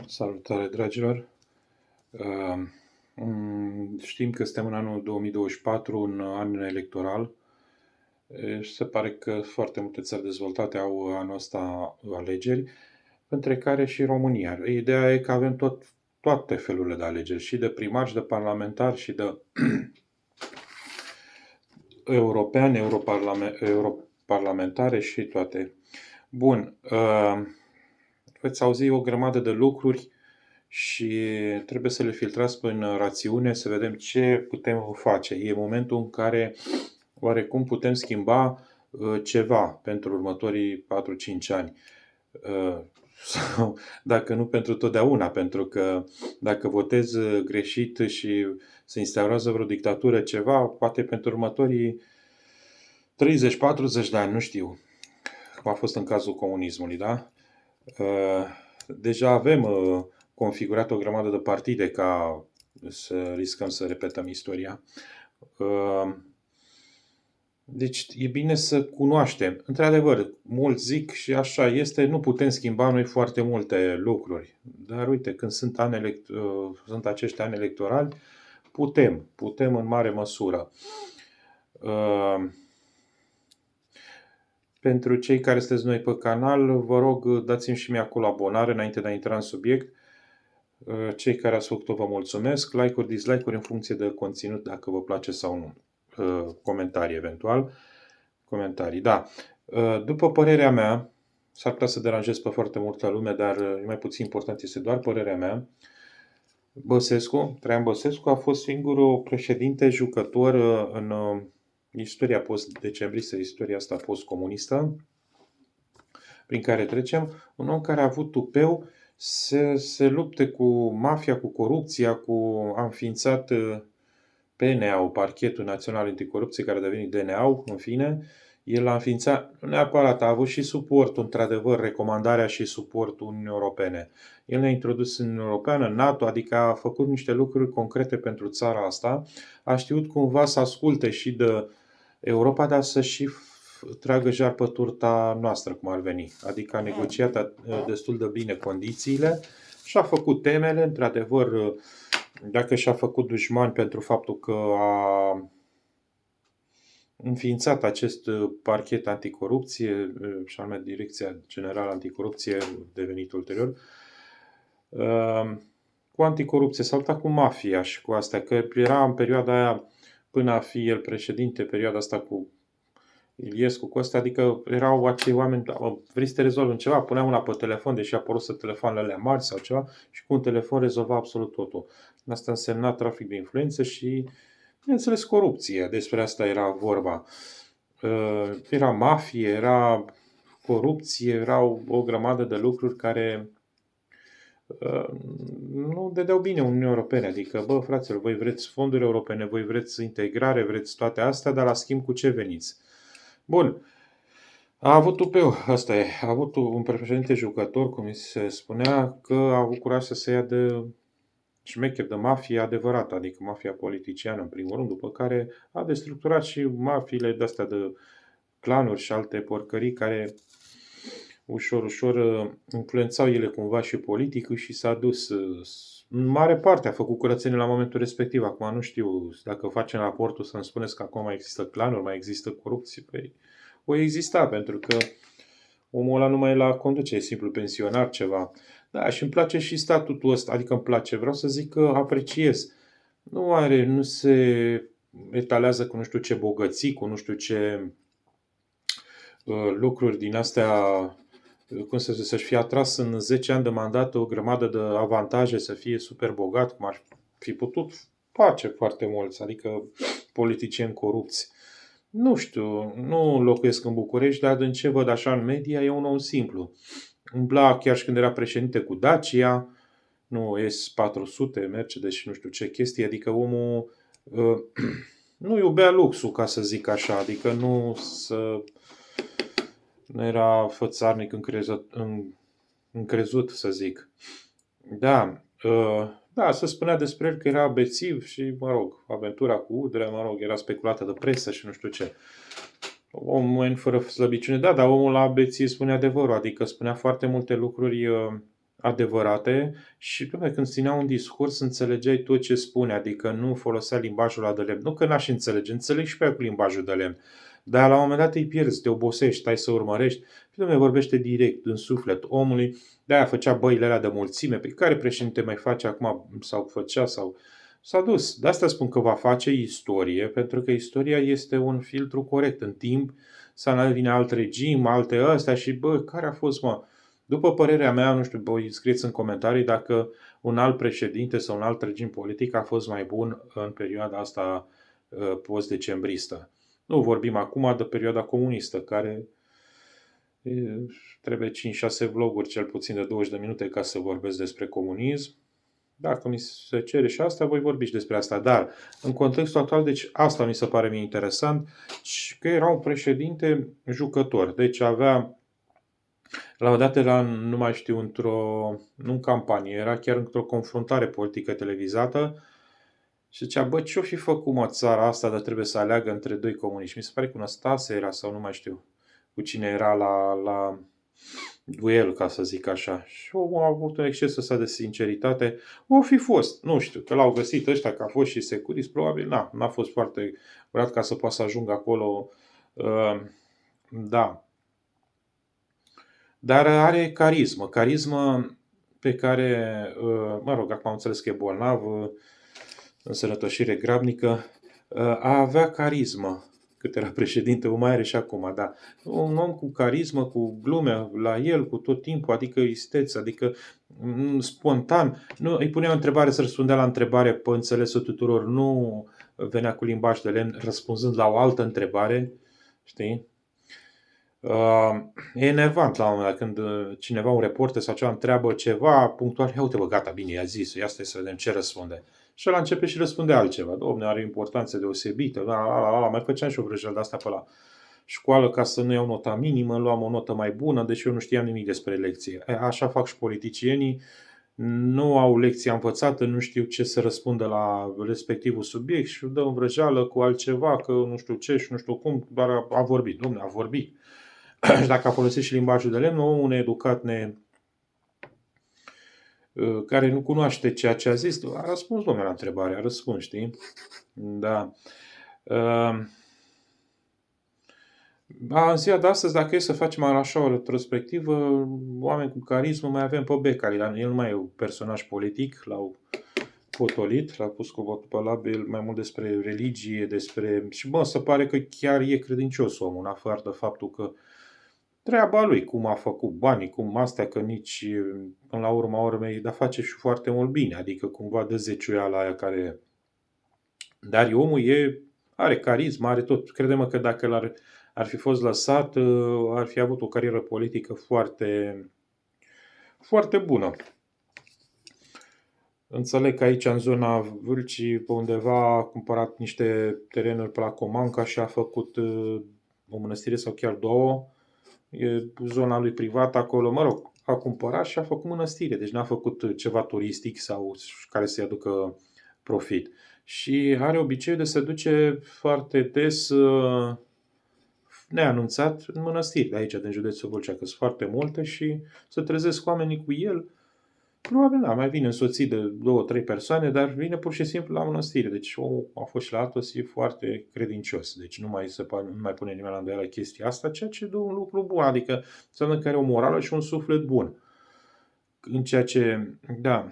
Salutare, dragilor! Știm că suntem în anul 2024, un an electoral. Și se pare că foarte multe țări dezvoltate au anul ăsta alegeri, între care și România. Ideea e că avem toate felurile de alegeri, și de primari, și de parlamentari, și de europeani, europarlamentare și toate. Bun, veți auzi o grămadă de lucruri și trebuie să le filtrați prin rațiune, să vedem ce putem face. E momentul în care oarecum putem schimba ceva pentru următorii 4-5 ani. Sau, dacă nu pentru totdeauna, pentru că dacă votez greșit și se instaurează vreo dictatură, ceva, poate pentru următorii 30-40 de ani, nu știu, cum a fost în cazul comunismului, da? Deja avem configurat o grămadă de partide ca să riscăm să repetăm istoria. Deci e bine să cunoaștem. Într-adevăr, mulți zic și așa este, nu putem schimba noi foarte multe lucruri. Dar uite, când sunt acești ani electorali, putem în mare măsură. Pentru cei care sunteți noi pe canal, vă rog, dați-mi și mie acolo abonare înainte de a intra în subiect. Cei care ați făcut-o vă mulțumesc. Like-uri, dislike-uri în funcție de conținut, dacă vă place sau nu. Comentarii eventual. Comentarii, da. După părerea mea, s-ar putea să deranjez pe foarte multă lume, dar mai puțin important este doar părerea mea. Traian Băsescu a fost singurul președinte jucător în istoria post-decembristă, istoria asta post-comunistă, prin care trecem, un om care a avut tupeu să se lupte cu mafia, cu corupția, a înființat PNA-ul, Parchetul Național Anticorupție, care a devenit DNA-ul, în fine. El a înființat, nu neapărat, a avut și suportul, într-adevăr, recomandarea și suportul Uniunii Europene. El ne-a introdus în Uniunea Europeană, în NATO, adică a făcut niște lucruri concrete pentru țara asta. A știut cumva să asculte și de Europa, dar să și tragă jar pe turta noastră, cum ar veni. Adică a negociat destul de bine condițiile și a făcut temele, într-adevăr, dacă și-a făcut dușmani pentru faptul că a înființat acest parchet anticorupție, și anume Direcția Generală Anticorupție, devenit ulterior, cu anticorupție, s-a luptat cu mafia și cu astea, că era în perioada aia, până a fi el președinte, perioada asta cu Iliescu, cu astea, adică erau acei oameni, vrei să te rezolvi ceva, puneam una pe telefon, deși a apărut să telefoanele alea mari sau ceva, și cu un telefon rezolva absolut totul. Asta însemna trafic de influență și, bineînțeles, corupție. Despre asta era vorba. Era mafie, era corupție, erau o grămadă de lucruri care nu dădeau bine Uniunii Europene. Adică, bă, fraților, voi vreți fonduri europene, voi vreți integrare, vreți toate astea, dar la schimb cu ce veniți? Bun. A avut tupeu, asta e. A avut un președinte jucător, cum se spunea, că a avut curaj să se ia de șmecher, de mafie adevărată, adică mafia politiciană în primul rând, după care a destructurat și mafiile de-astea de clanuri și alte porcării care ușor, ușor influențau ele cumva și politicul și s-a dus. În mare parte a făcut curățenie la momentul respectiv. Acum nu știu dacă facem raportul să-mi spuneți că acum mai există clanuri, mai există corupție. Păi, o exista, pentru că omul ăla nu mai e la conducere, e simplu pensionar ceva. Da, și îmi place și statutul ăsta, adică îmi place, vreau să zic că apreciez. Nu se etalează cu nu știu ce bogății, cu nu știu ce lucruri din astea, cum să-și fie atras în 10 ani de mandat o grămadă de avantaje, să fie super bogat, cum ar fi putut face foarte mulți, adică politicieni corupți. Nu știu, nu locuiesc în București, dar din ce văd așa în media, e un om simplu. Umbla chiar și când era președinte cu Dacia, nu S400, Mercedes și nu știu ce chestii, adică omul nu iubea luxul, ca să zic așa, adică nu era fățarnic încrezut, să zic. Da, se spunea despre el că era bețiv și, mă rog, aventura cu Udrea, mă rog, era speculată de presă și nu știu ce. Omul fără slăbiciune, da, dar omul la beție spunea adevărul, adică spunea foarte multe lucruri adevărate și când ținea un discurs înțelegeai tot ce spune, adică nu folosea limbajul ăla de lemn. Nu că n-aș înțelege, înțeleg și pe aia cu limbajul de lemn. Dar la un moment dat îi pierzi, te obosești, stai să urmărești. Și vorbește direct, în suflet omului. De-aia făcea băile alea de mulțime, pe care președinte mai face acum, sau făcea, sau s-a dus. De asta spun că va face istorie, pentru că istoria este un filtru corect. În timp să vine alt regim, alte astea și care a fost, mă? După părerea mea, nu știu, voi scrieți în comentarii dacă un alt președinte sau un alt regim politic a fost mai bun în perioada asta post-decembristă. Nu vorbim acum de perioada comunistă, care trebuie 5-6 vloguri cel puțin de 20 de minute ca să vorbesc despre comunism. Dacă mi se cere și asta, voi vorbi și despre asta. Dar, în contextul actual, deci asta mi se pare mie interesant, că era un președinte jucător. Deci avea, la o dată era, nu mai știu, nu în campanie, era chiar într-o confruntare politică televizată și zicea, ce-o fi făcut, mă, țara asta, dar trebuie să aleagă între doi comuniști. Mi se pare că Năstase era sau nu mai știu cu cine era la duel, ca să zic așa. Și omul a avut un exces ăsta de sinceritate. O fi fost, nu știu, că l-au găsit ăștia, că a fost și securist, probabil n-a fost foarte curat ca să poată să ajungă acolo. Da. Dar are carismă. Carismă pe care, mă rog, acum am înțeles că e bolnav, însănătoșire grabnică, a avea carismă. Cât era președinte, o mai are și acum, da. Un om cu carismă, cu glume la el, cu tot timpul, adică isteț, adică spontan. Nu, îi punea o întrebare să răspundea la întrebare pe înțelesul tuturor, nu venea cu limbaj de lemn răspunzând la o altă întrebare, știi? E enervant la un moment dat când cineva, un reporter sau ceva, întreabă ceva punctual, ia uite bă, gata, bine, i-a zis, ia stai să vedem ce răspunde. Și ăla începe și răspunde altceva. Dom'le, are importanță deosebită, mai făceam și o vrăjeală de asta pe la școală ca să nu iau nota minimă, luam o notă mai bună, deși eu nu știam nimic despre lecție. Așa fac și politicienii, nu au lecția învățată, nu știu ce să răspundă la respectivul subiect și dă în vrăjeală cu altceva, că nu știu ce și nu știu cum, doar a vorbit. Dom'le, a vorbit. Și dacă a folosit și limbajul de lemn, omul needucat, care nu cunoaște ceea ce a zis, a răspuns, domnule, la întrebare, a răspuns, știi? Da. În ziua de astăzi, dacă e să facem așa o retrospectivă, oameni cu carismă mai avem pe Becali, dar el nu mai e un personaj politic, l-au potolit, l-a pus cu votul pe labil mai mult despre religie, și se pare că chiar e credincios omul, în afară de faptul că treaba lui, cum a făcut banii, cum astea, că nici până la urma urmei, dar face și foarte mult bine, adică cumva dă zeciuiala aia care... Dar omul are carismă, are tot. Crede-mă că dacă ar fi fost lăsat, ar fi avut o carieră politică foarte, foarte bună. Înțeleg că aici, în zona Vâlcii, pe undeva a cumpărat niște terenuri pe la Comanca și a făcut o mănăstire sau chiar două. E zona lui privată acolo, mă rog, a cumpărat și a făcut mănăstire, deci n-a făcut ceva turistic sau care să-i aducă profit. Și are obiceiul de se duce foarte des neanunțat în mănăstiri de aici, din județul Vâlcea, că sunt foarte multe și se trezesc oamenii cu el. Probabil mai vine însoțit de 2-3 persoane, dar vine pur și simplu la mănăstire. Deci a fost și la Atos, e foarte credincios. Deci nu mai pune nimeni la îndoială chestia asta, ceea ce dă un lucru bun. Adică înseamnă că are o morală și un suflet bun. În ceea ce, da.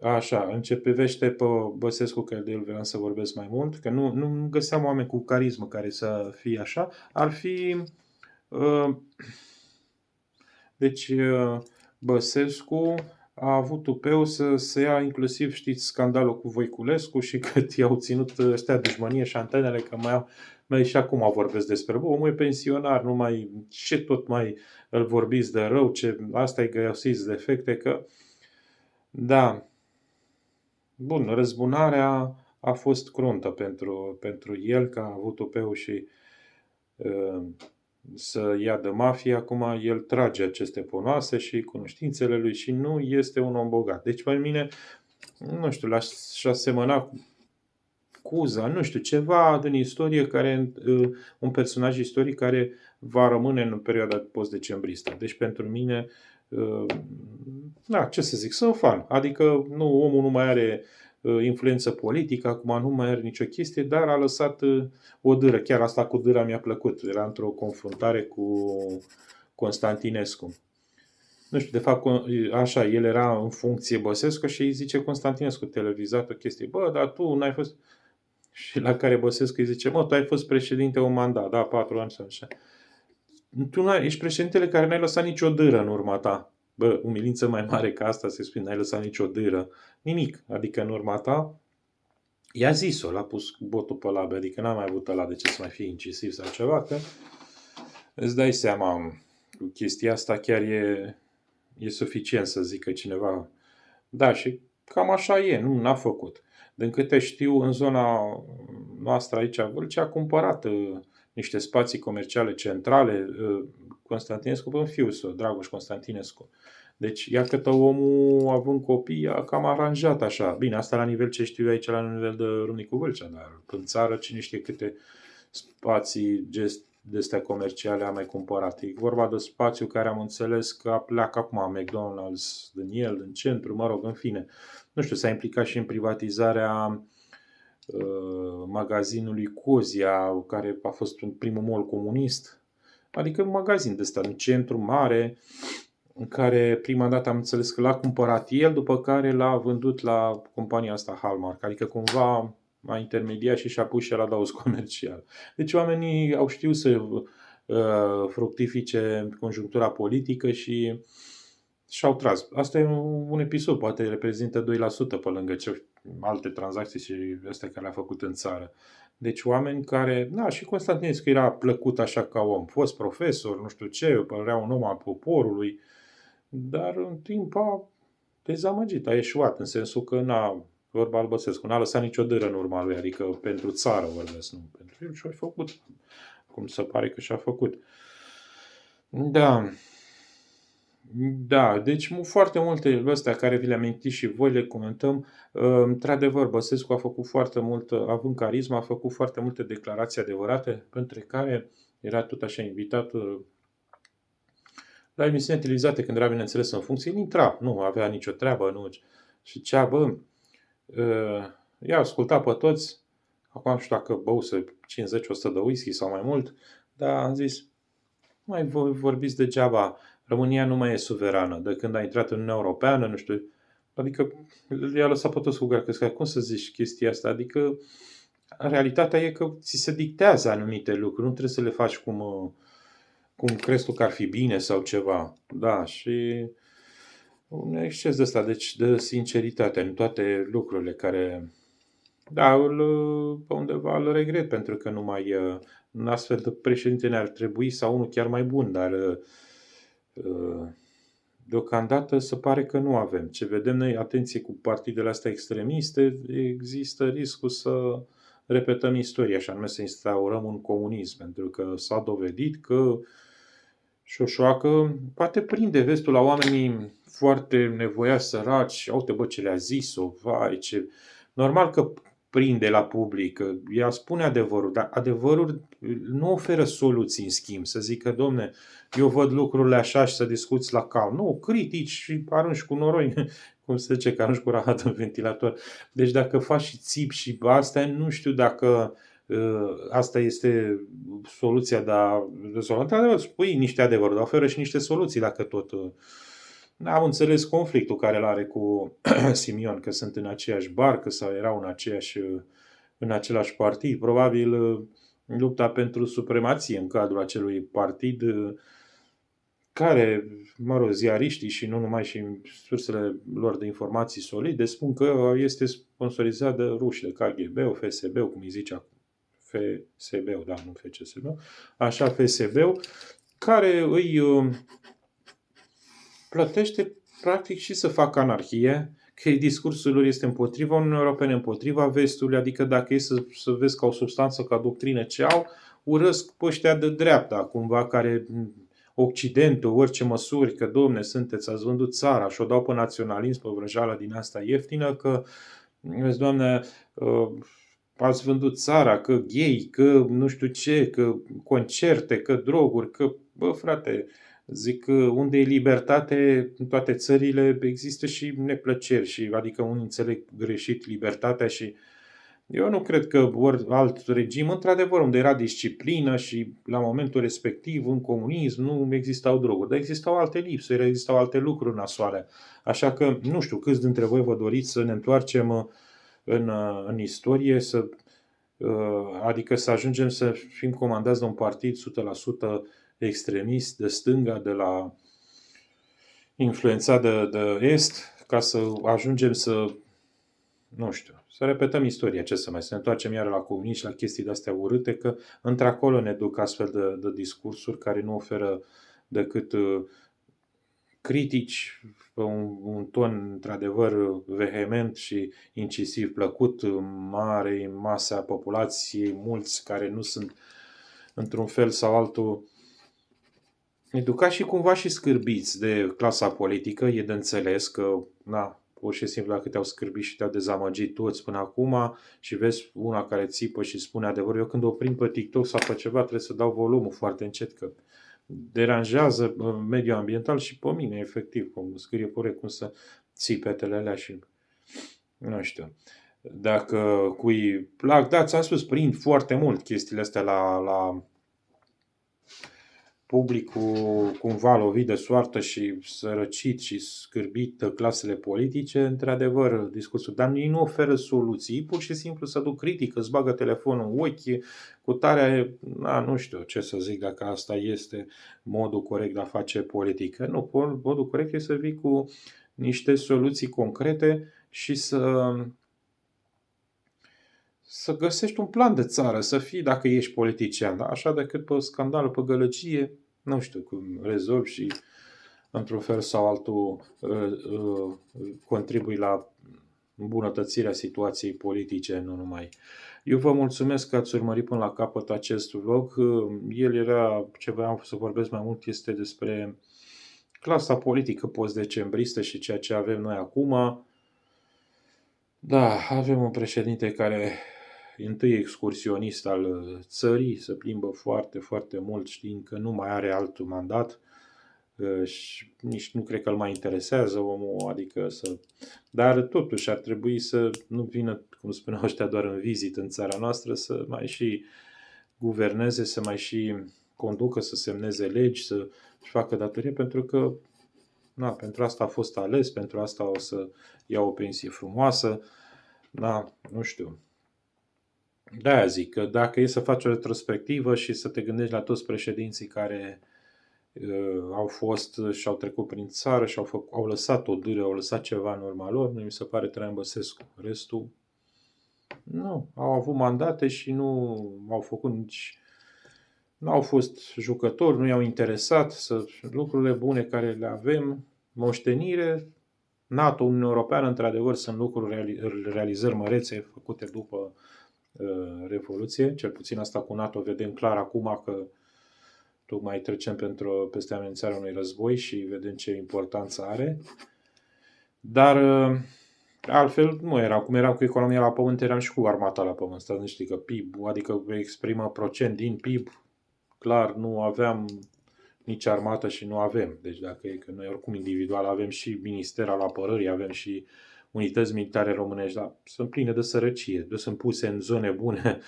Așa, în ce privește pe Băsescu, că de el vreau să vorbesc mai mult, că nu găseam oameni cu carismă care să fie așa, ar fi... Deci Băsescu a avut tupeu să se ia inclusiv, știți, scandalul cu Voiculescu și cât i-au ținut ăștia dușmănie și antenele, că mai și acum vorbesc despre omul e pensionar, nu mai, ce tot mai îl vorbiți de rău, asta e găsiți defecte, că da, bun, răzbunarea a fost cruntă pentru el, că a avut tupeu și să ia de mafie, acum el trage aceste ponoase și cunoștințele lui și nu este un om bogat. Deci, pe mine, nu știu, l-aș asemăna cu Cuza, nu știu, ceva din istorie un personaj istoric care va rămâne în perioada post-decembristă. Deci, pentru mine, Da, ce să zic, sunt fan. Adică nu, omul nu mai are influență politică, acum nu mai are nicio chestie, dar a lăsat o dâră. Chiar asta cu dâra mi-a plăcut. Era într-o confruntare cu Constantinescu. Nu știu, de fapt, așa, el era în funcție Băsescu și îi zice Constantinescu, televizat o chestie. Bă, dar tu n-ai fost... Și la care Băsescu îi zice, mă, tu ai fost președinte un mandat, da, 4 ani sau așa. Tu ești președintele care n-ai lăsat nicio dâră în urma ta. Bă, umilință mai mare ca asta se spune, n-ai lăsat nicio dâră. Nimic. Adică în urma ta, i-a zis-o, l-a pus botul pe labe, adică n-a mai avut ăla de ce să mai fie incisiv sau ceva, că îți dai seama, cu chestia asta chiar e suficient să zică cineva. Da, și cam așa e, nu n-a făcut. Din câte știu, în zona noastră aici, Vâlcea a cumpărat niște spații comerciale centrale, Constantinescu, în fiul său, Dragoș Constantinescu. Deci, iată că omul, având copii, a cam aranjat așa. Bine, asta la nivel ce știu eu aici, la nivel de Râmnicu Vâlcea, dar în țară cine știe câte spații de-astea comerciale a mai cumpărat. E vorba de spațiu care am înțeles că pleacă acum McDonald's din el, în centru, mă rog, în fine. Nu știu, s-a implicat și în privatizarea magazinului Cozia, care a fost un primul mall comunist. Adică un magazin de ăsta, în centru mare, în care prima dată am înțeles că l-a cumpărat el, după care l-a vândut la compania asta Hallmark. Adică cumva a intermediat și și-a pus și el adaos comercial. Deci oamenii au știut să fructifice conjunctura politică și-au tras. Asta e un episod, poate reprezintă 2% pe lângă alte tranzacții și astea care le-a făcut în țară. Deci oameni care, da, și Constantinescu era plăcut așa ca om, fost profesor, nu știu ce, părea un om al poporului, dar în timp a dezamăgit, a eșuat, în sensul că vorba al Băsescu, n-a lăsat nicio dâră în urma lui, adică pentru țară vorbesc, nu pentru el, și-a făcut, cum se pare că și-a făcut. Da. Da, deci foarte multe astea care vi le-am amintit și voi le comentăm. Într-adevăr, Băsescu a făcut foarte mult, având carisma, a făcut foarte multe declarații adevărate, între care era tot așa invitat la emisiuni televizate când era, bineînțeles, în funcție, el intra, nu avea nicio treabă, nu. Și cea, bă, i-a ascultat pe toți, acum nu știu dacă băuse 50-100 de whisky sau mai mult, dar am zis, mai vorbiți degeaba, România nu mai e suverană, de când a intrat în Uniunea Europeană, nu știu, adică i-a lăsat pe toți cu gărcă, cum să zici chestia asta, adică realitatea e că ți se dictează anumite lucruri, nu trebuie să le faci cum crezi tu că ar fi bine sau ceva. Da, și un exces de ăsta, deci de sinceritate în toate lucrurile care... Da, pe undeva îl regret pentru că nu mai... Un astfel de președinte ne-ar trebui sau unul chiar mai bun, dar deocamdată se pare că nu avem. Ce vedem noi, atenție cu partidele astea extremiste, există riscul să repetăm istoria, și anume să instaurăm un comunism, pentru că s-a dovedit că șoșoacă poate prinde vestul la oamenii foarte nevoiași, săraci, uite bă ce le-a zis-o, vai ce... Normal că prinde la public, ea spune adevărul, dar adevărul nu oferă soluții în schimb, să zică, domne, eu văd lucrurile așa și să discuți la calm. Nu, critici și arunci cu noroi, cum se zice, că arunci cu rahat în ventilator. Deci dacă faci și țip și asta, nu știu dacă asta este soluția de a rezolva. Într-adevăr, spui niște adevăruri, dar oferă și niște soluții dacă tot... Am înțeles conflictul care îl are cu Simion, că sunt în aceeași barcă sau erau în același partid. Probabil lupta pentru supremație în cadrul acelui partid care, mă rog, ziariștii și nu numai, și sursele lor de informații solide spun că este sponsorizat de ruși, de KGB-ul, FSB-ul, cum îi zice acum. FSB-ul, da, nu FCSB-ul. Așa, FSB-ul, care îi plătește practic și să facă anarhie, că discursul lor este împotriva Uniunii Europene, împotriva vestului, adică dacă e să vezi ca o substanță, ca doctrină ce au, urăsc pe ăștia de dreapta, cumva, care Occidentul, orice măsuri, că domne, ați vândut țara și o dau pe naționalism, pe vrăjeală din asta ieftină, că, vezi, doamne, ați vândut țara, că gay, că nu știu ce, că concerte, că droguri, că, bă, frate, Zic, unde e libertate, în toate țările există și neplăceri, și adică unii înțeleg greșit libertatea și eu nu cred că alt regim, într-adevăr, unde era disciplină și la momentul respectiv, în comunism, nu existau droguri, dar existau alte lipsuri, existau alte lucruri nasoale. Așa că, nu știu, câți dintre voi vă doriți să ne întoarcem în istorie, adică să ajungem să fim comandați de un partid 100% extremist, de stânga, influențat de est, ca să ajungem să, nu știu, să repetăm istoria, ce să mai, să ne întoarcem iar la comunism și la chestii de-astea urâte, că într-acolo ne duc astfel de discursuri care nu oferă decât critici pe un ton într-adevăr vehement și incisiv plăcut marei mase a populației, mulți care nu sunt într-un fel sau altul educați și cumva și scârbiți de clasa politică. E de înțeles că, na, pur și simplu dacă te-au scârbit și te-au dezamăgit toți până acum și vezi una care țipă și spune adevărul, eu când o prind pe TikTok sau pe ceva trebuie să dau volumul foarte încet, că deranjează mediul ambiental și pe mine, efectiv, cum scrie corect, cum să țipetele alea și nu știu. Dacă cui plac, da, ți-am spus, prind foarte mult chestiile astea la publicul cumva lovit de soartă și sărăcit și scârbit de clasele politice, într-adevăr, discursul, dar ei nu oferă soluții, pur și simplu să duc critică, îți bagă telefonul în ochi, cu tare, nu știu ce să zic dacă asta este modul corect de a face politică. Nu, modul corect este să vii cu niște soluții concrete și să găsești un plan de țară, să fii, dacă ești politician, da? Așa decât pe scandal, pe gălăgie, nu știu cum rezolvi și într-un fel sau altul contribui la îmbunătățirea situației politice, nu numai. Eu vă mulțumesc că ați urmărit până la capăt acest vlog. El era, ce voiam să vorbesc mai mult, este despre clasa politică post-decembristă și ceea ce avem noi acum. Da, avem un președinte care e întâi excursionist al țării, se plimbă foarte, foarte mult știind că nu mai are alt mandat și nici nu cred că îl mai interesează omul, adică Dar totuși ar trebui să nu vină, cum spuneau ăștia, doar în vizită în țara noastră, să mai și guverneze, să mai și conducă, să semneze legi, să facă datorie, pentru că pentru asta a fost ales, pentru asta o să ia o pensie frumoasă, nu știu. De-aia zic că dacă e să faci o retrospectivă și să te gândești la toți președinții care au fost și au trecut prin țară și au lăsat o dâră, au lăsat ceva în urma lor, mi se pare Traian Băsescu. Restul, nu, au avut mandate și nu au făcut nici, nu au fost jucători, nu i-au interesat lucrurile bune care le avem, moștenire, NATO, Uniunea Europeană, într-adevăr, sunt lucruri, realizări mărețe făcute după Revoluție, cel puțin asta cu NATO vedem clar acum că tocmai trecem peste amenințarea unui război și vedem ce importanță are. Dar altfel nu era. Cum eram cu economia la pământ, eram și cu armata la pământ. Stați știi că PIB, adică exprimă procent din PIB, clar nu aveam nici armată și nu avem. Deci dacă e că noi oricum individual avem și Minister al Apărării, avem și unități militare românești, dar sunt pline de sărăcie. Sunt puse în zone bune,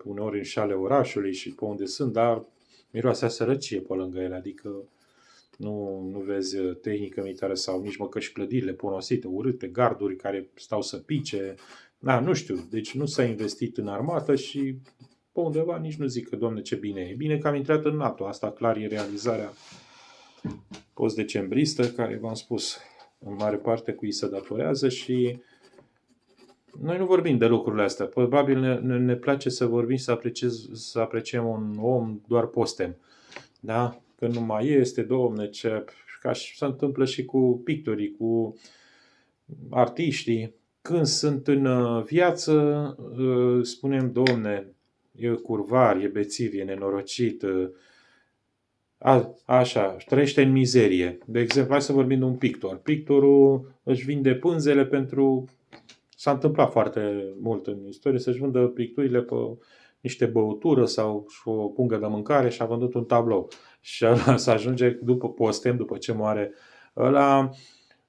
uneori și ale orașului și pe unde sunt, dar miroase a sărăcie pe lângă ele, adică nu vezi tehnică militară sau nici măcar și clădirile ponosite, urâte, garduri care stau să pice, nu știu, deci nu s-a investit în armată și pe undeva nici nu zic că, Doamne, ce bine e. Bine că am intrat în NATO, asta clar e realizarea post-decembristă, care v-am spus, în mare parte cu ei se datorează și noi nu vorbim de lucrurile astea. Probabil ne place să vorbim și să apreciem un om doar postem. Da? Când nu mai este, Doamne, ca și se întâmplă și cu pictorii, cu artiștii. Când sunt în viață, spunem, Doamne, e curvar, e bețiv, e nenorocit, așa, trăiește în mizerie. De exemplu, hai să vorbim de un pictor. Pictorul își vinde pânzele pentru... S-a întâmplat foarte mult în istorie să-și vândă picturile pe niște băutură sau o pungă de mâncare și a vândut un tablou. Și ăla să ajunge după postem, după ce moare ăla,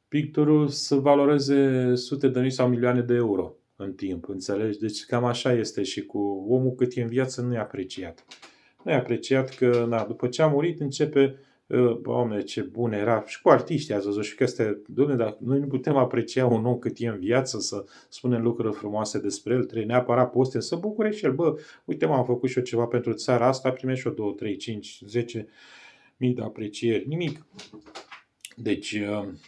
picturul să valoreze sute de mii sau milioane de euro în timp, înțelegi? Deci cam așa este și cu omul cât e în viață nu e apreciat. Nu e apreciat că, na, după ce a murit începe, Doamne, ce bun era. Și cu artiștii ați văzut și că este, Doamne, dar noi nu putem aprecia un om cât e în viață, să spunem lucruri frumoase despre el, trebuie neapărat poste, să bucure și el. Bă, uite, am făcut și eu ceva pentru țara asta, primești și eu 2, 3, 5, 10 mii de aprecieri. Nimic. Deci,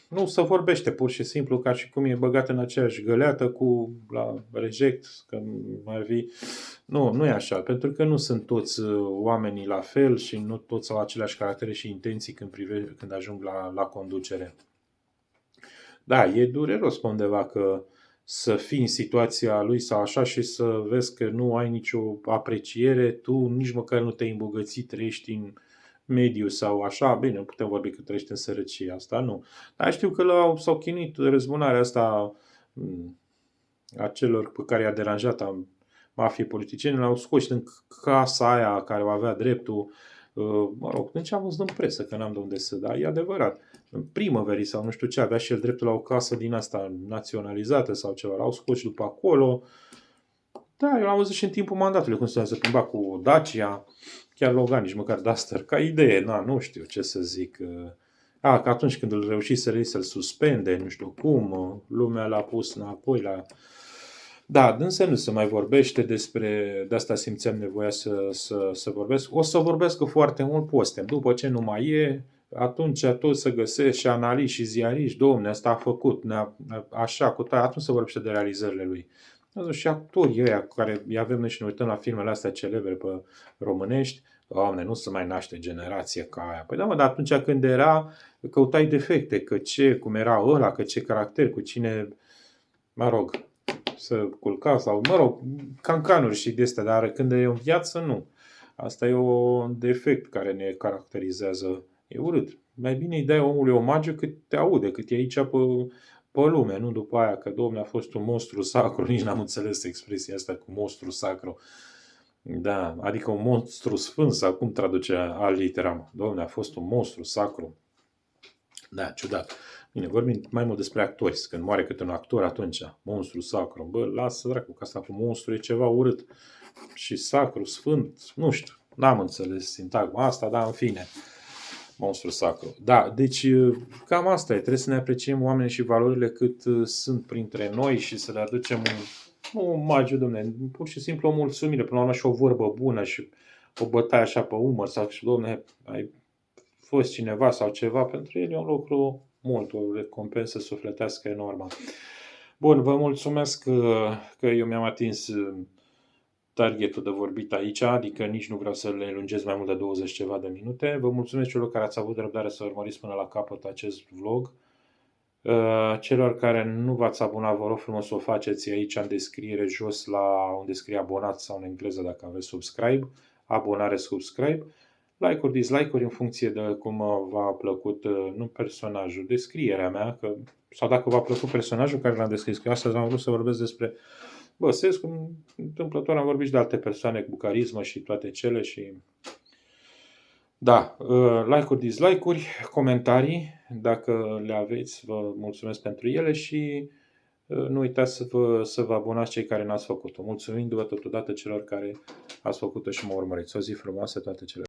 nu se vorbește pur și simplu ca și cum e băgat în aceeași găleată cu la reject, că mai fi. Nu, nu e așa, pentru că nu sunt toți oamenii la fel și nu toți au aceleași caractere și intenții când ajung la conducere. Da, e dureros pe undeva că să fii în situația lui sau așa și să vezi că nu ai nicio apreciere, tu nici măcar nu te-ai îmbogățit, trăiești în mediu sau așa, bine, nu putem vorbi că trăiești în sărăcie, asta nu. Dar știu că s-au chinuit răzbunarea asta a celor pe care i-a deranjat a mafiei politicieni, l-au scos din casa aia care o avea dreptul, mă rog, ce am văzut în presă, că n-am de unde să, dar e adevărat. În primăverii sau nu știu ce, avea și el dreptul la o casă din asta naționalizată sau ceva, l-au scos după acolo. Da, eu l-am văzut și în timpul mandatului, cum se plimba cu Dacia, chiar Logan, nici măcar Duster, ca idee, nu știu ce să zic. Că atunci când îl reușiseră să-l suspende, nu știu cum, lumea l-a pus înapoi la. Da, însă nu se mai vorbește de asta simțeam nevoia să vorbesc. O să vorbesc foarte mult postem. După ce nu mai e, atunci tot să găsesc și analiști și ziariști, domne, asta a făcut, așa, cu tare, atunci se vorbește de realizările lui. Și actorii ăia care îi avem noi și ne uităm la filmele astea celebre pe românești, Doamne, nu se mai naște generație ca aia. Păi da, mă, dar atunci când era, căutai defecte, că cum era ăla, că ce caracter, cu cine, mă rog, să culca sau, mă rog, cancanuri și de astea, dar când e în viață, nu. Asta e un defect care ne caracterizează. E urât. Mai bine îi dai omului omagiu cât te aude, cât e aici pe lume, nu după aia că, domne, a fost un monstru sacru, nici n-am înțeles expresia asta cu monstru sacru. Da, adică un monstru sfânt sau cum traduce al literam. Domne, a fost un monstru sacru. Da, ciudat. Bine, vorbim mai mult despre actori. Când moare câte un actor, atunci, monstru sacru. Bă, lasă dracu, că asta cu monstru e ceva urât. Și sacru, sfânt, nu știu. N-am înțeles sintagma asta, dar în fine. Monstru sacru. Da, deci cam asta e. Trebuie să ne apreciem oamenii și valorile cât sunt printre noi și să le aducem un omagiu, domne, pur și simplu o mulțumire. Până la urmă și o vorbă bună și o bătaie așa pe umăr sau și, domne, ai fost cineva sau ceva, pentru el e un lucru mult, o recompensă sufletească enormă. Bun, vă mulțumesc că eu mi-am atins targetul de vorbit aici, adică nici nu vreau să le lungesc mai mult de 20 ceva de minute. Vă mulțumesc celor care ați avut răbdare să urmăriți până la capăt acest vlog. Celor care nu v-ați abonat, vă rog frumos să o faceți aici în descriere jos la unde scrie abonat sau în engleză dacă aveți subscribe, abonare, subscribe. Like-uri, dislike-uri în funcție de cum v-a plăcut, nu personajul, descrierea mea, sau dacă v-a plăcut personajul care l-am descris, că astăzi am vrut să vorbesc despre Băsescu, întâmplător am vorbit și de alte persoane cu carismă și toate cele și. Da, like-uri, dislike-uri, comentarii, dacă le aveți, vă mulțumesc pentru ele și nu uitați să vă abonați cei care n-ați făcut-o. Mulțumindu-vă totodată celor care ați făcut-o și mă urmăriți. O zi frumoasă toate cele.